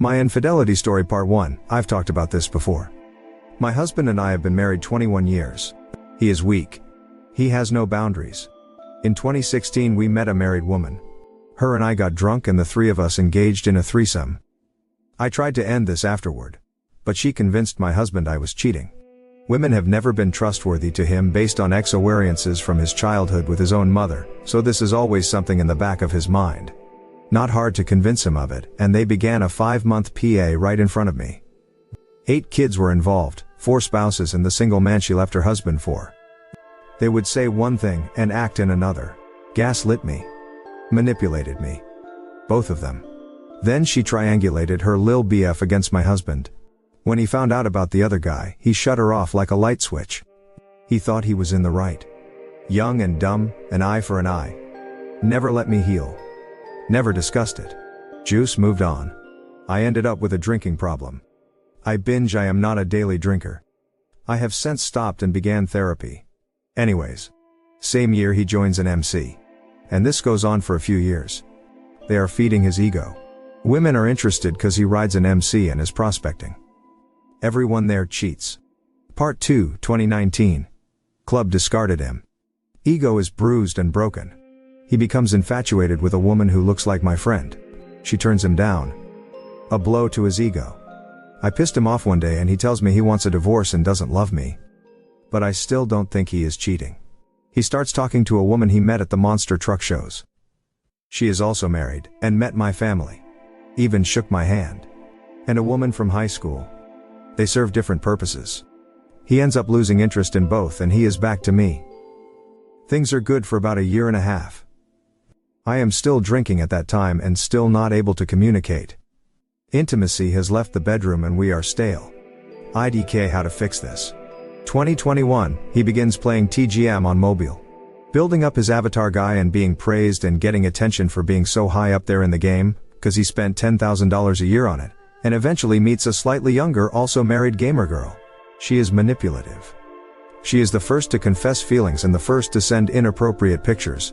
My Infidelity Story Part 1. I've talked about this before. My husband and I have been married 21 years. He is weak. He has no boundaries. In 2016 we met a married woman. Her and I got drunk and the three of us engaged in a threesome. I tried to end this afterward. But she convinced my husband I was cheating. Women have never been trustworthy to him based on experiences from his childhood with his own mother, so this is always something in the back of his mind. Not hard to convince him of it, and they began a 5-month PA right in front of me. 8 kids were involved, 4 spouses and the single man she left her husband for. They would say one thing and act in another. Gaslit me. Manipulated me. Both of them. Then she triangulated her lil BF against my husband. When he found out about the other guy, he shut her off like a light switch. He thought he was in the right. Young and dumb, an eye for an eye. Never let me heal. Never discussed it. Juice moved on. I ended up with a drinking problem. I binge. I am not a daily drinker. I have since stopped and began therapy. Anyways. Same year he joins an MC. And this goes on for a few years. They are feeding his ego. Women are interested cause he rides an MC and is prospecting. Everyone there cheats. Part 2, 2019. Club discarded him. Ego is bruised and broken. He becomes infatuated with a woman who looks like my friend. She turns him down. A blow to his ego. I pissed him off one day and he tells me he wants a divorce and doesn't love me. But I still don't think he is cheating. He starts talking to a woman he met at the monster truck shows. She is also married, and met my family. Even shook my hand. And a woman from high school. They serve different purposes. He ends up losing interest in both and he is back to me. Things are good for about a year and a half. I am still drinking at that time and still not able to communicate. Intimacy has left the bedroom and we are stale. IDK how to fix this. 2021, he begins playing TGM on mobile. Building up his avatar guy and being praised and getting attention for being so high up there in the game, cause he spent $10,000 a year on it, and eventually meets a slightly younger also married gamer girl. She is manipulative. She is the first to confess feelings and the first to send inappropriate pictures.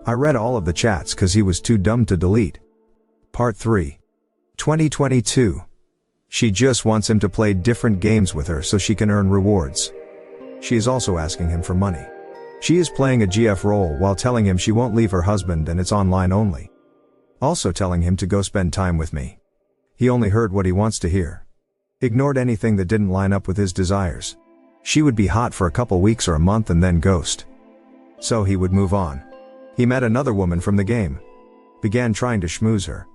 I read all of the chats cause he was too dumb to delete. Part 3. 2022. She just wants him to play different games with her so she can earn rewards. She is also asking him for money. She is playing a GF role while telling him she won't leave her husband and it's online only. Also telling him to go spend time with me. He only heard what he wants to hear. Ignored anything that didn't line up with his desires. She would be hot for a couple weeks or a month and then ghost. So he would move on. He met another woman from the game. Began trying to schmooze her.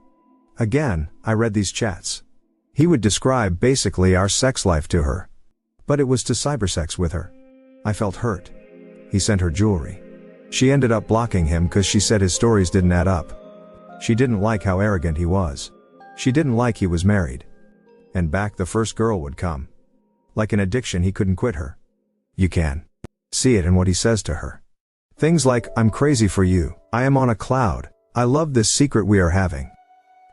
Again, I read these chats. He would describe basically our sex life to her. But it was to cybersex with her. I felt hurt. He sent her jewelry. She ended up blocking him cause she said his stories didn't add up. She didn't like how arrogant he was. She didn't like he was married. And back the first girl would come. Like an addiction he couldn't quit her. You can see it in what he says to her. Things like, I'm crazy for you, I am on a cloud, I love this secret we are having.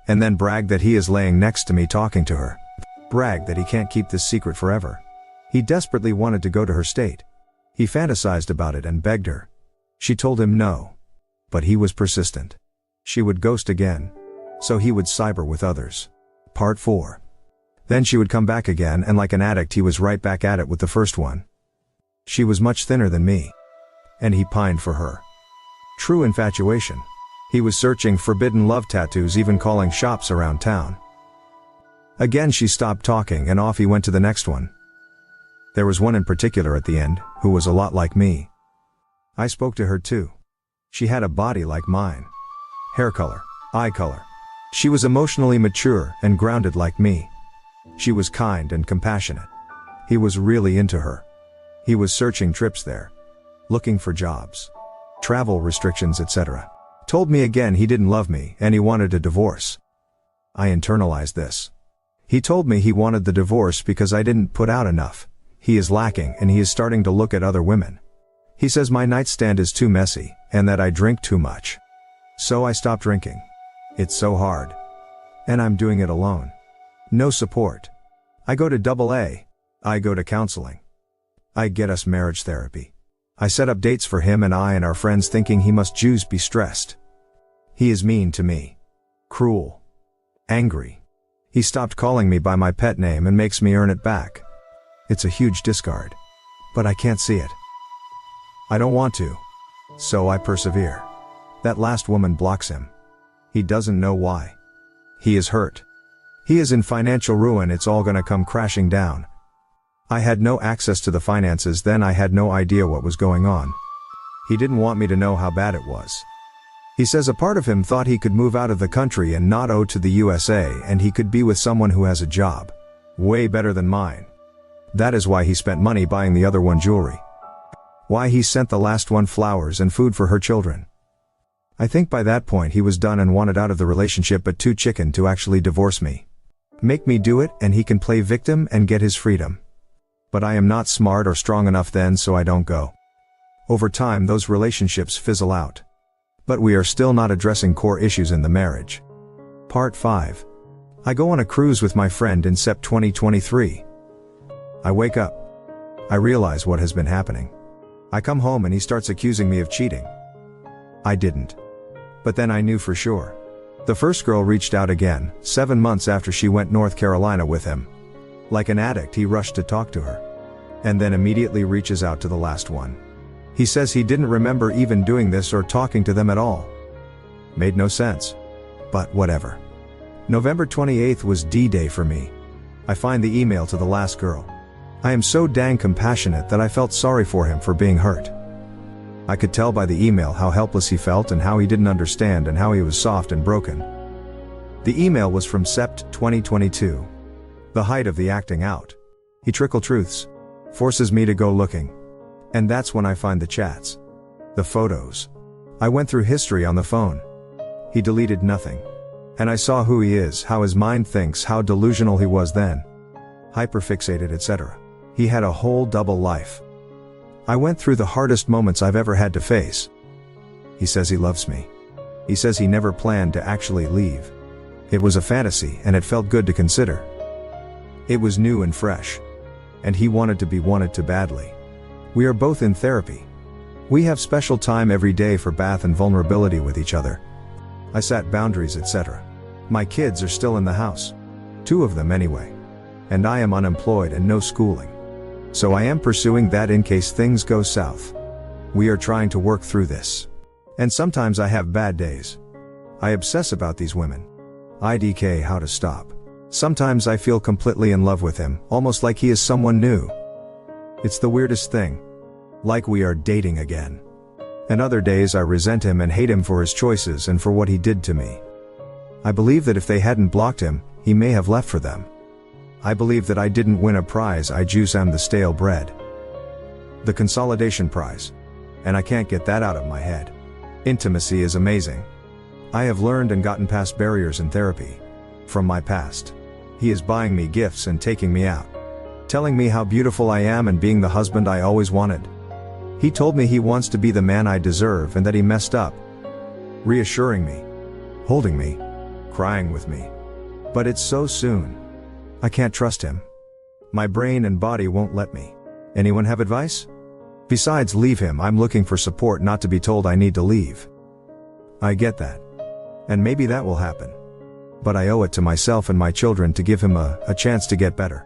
And then brag that he is laying next to me talking to her. Brag that he can't keep this secret forever. He desperately wanted to go to her state. He fantasized about it and begged her. She told him no. But he was persistent. She would ghost again. So he would cyber with others. Part 4. Then she would come back again and like an addict he was right back at it with the first one. She was much thinner than me. And he pined for her. True infatuation. He was searching forbidden love tattoos, even calling shops around town. Again she stopped talking and off he went to the next one. There was one in particular at the end, who was a lot like me. I spoke to her too. She had a body like mine. Hair color, eye color. She was emotionally mature and grounded like me. She was kind and compassionate. He was really into her. He was searching trips there. Looking for jobs. Travel restrictions, etc. Told me again he didn't love me and he wanted a divorce. I internalized this. He told me he wanted the divorce because I didn't put out enough. He is lacking and he is starting to look at other women. He says my nightstand is too messy and that I drink too much. So I stopped drinking. It's so hard. And I'm doing it alone. No support. I go to AA. I go to counseling. I get us marriage therapy. I set up dates for him and I and our friends thinking he must just be stressed. He is mean to me. Cruel. Angry. He stopped calling me by my pet name and makes me earn it back. It's a huge discard. But I can't see it. I don't want to. So I persevere. That last woman blocks him. He doesn't know why. He is hurt. He is in financial ruin, it's all gonna come crashing down. I had no access to the finances then, I had no idea what was going on. He didn't want me to know how bad it was. He says a part of him thought he could move out of the country and not owe to the USA, and he could be with someone who has a job. Way better than mine. That is why he spent money buying the other one jewelry. Why he sent the last one flowers and food for her children. I think by that point he was done and wanted out of the relationship, but too chicken to actually divorce me. Make me do it and he can play victim and get his freedom. But I am not smart or strong enough then, so I don't go. Over time those relationships fizzle out. But we are still not addressing core issues in the marriage. Part 5. I go on a cruise with my friend in Sept 2023. I wake up. I realize what has been happening. I come home and he starts accusing me of cheating. I didn't. But then I knew for sure. The first girl reached out again, 7 months after she went North Carolina with him. Like an addict he rushed to talk to her. And then immediately reaches out to the last one. He says he didn't remember even doing this or talking to them at all. Made no sense. But whatever. November 28th was D-Day for me. I find the email to the last girl. I am so dang compassionate that I felt sorry for him for being hurt. I could tell by the email how helpless he felt and how he didn't understand and how he was soft and broken. The email was from Sept 2022. The height of the acting out. He trickle truths. Forces me to go looking. And that's when I find the chats. The photos. I went through history on the phone. He deleted nothing. And I saw who he is, how his mind thinks, how delusional he was then. Hyperfixated, etc. He had a whole double life. I went through the hardest moments I've ever had to face. He says he loves me. He says he never planned to actually leave. It was a fantasy and it felt good to consider. It was new and fresh. And he wanted to be wanted to badly. We are both in therapy. We have special time every day for bath and vulnerability with each other. I set boundaries, etc. My kids are still in the house. 2 of them anyway. And I am unemployed and no schooling. So I am pursuing that in case things go south. We are trying to work through this. And sometimes I have bad days. I obsess about these women. IDK how to stop. Sometimes I feel completely in love with him, almost like he is someone new. It's the weirdest thing. Like we are dating again. And other days I resent him and hate him for his choices and for what he did to me. I believe that if they hadn't blocked him, he may have left for them. I believe that I didn't win a prize, I juice am the stale bread. The consolidation prize. And I can't get that out of my head. Intimacy is amazing. I have learned and gotten past barriers in therapy. From my past. He is buying me gifts and taking me out. Telling me how beautiful I am and being the husband I always wanted. He told me he wants to be the man I deserve and that he messed up. Reassuring me. Holding me. Crying with me. But it's so soon. I can't trust him. My brain and body won't let me. Anyone have advice? Besides leave him, I'm looking for support, not to be told I need to leave. I get that. And maybe that will happen. But I owe it to myself and my children to give him a chance to get better.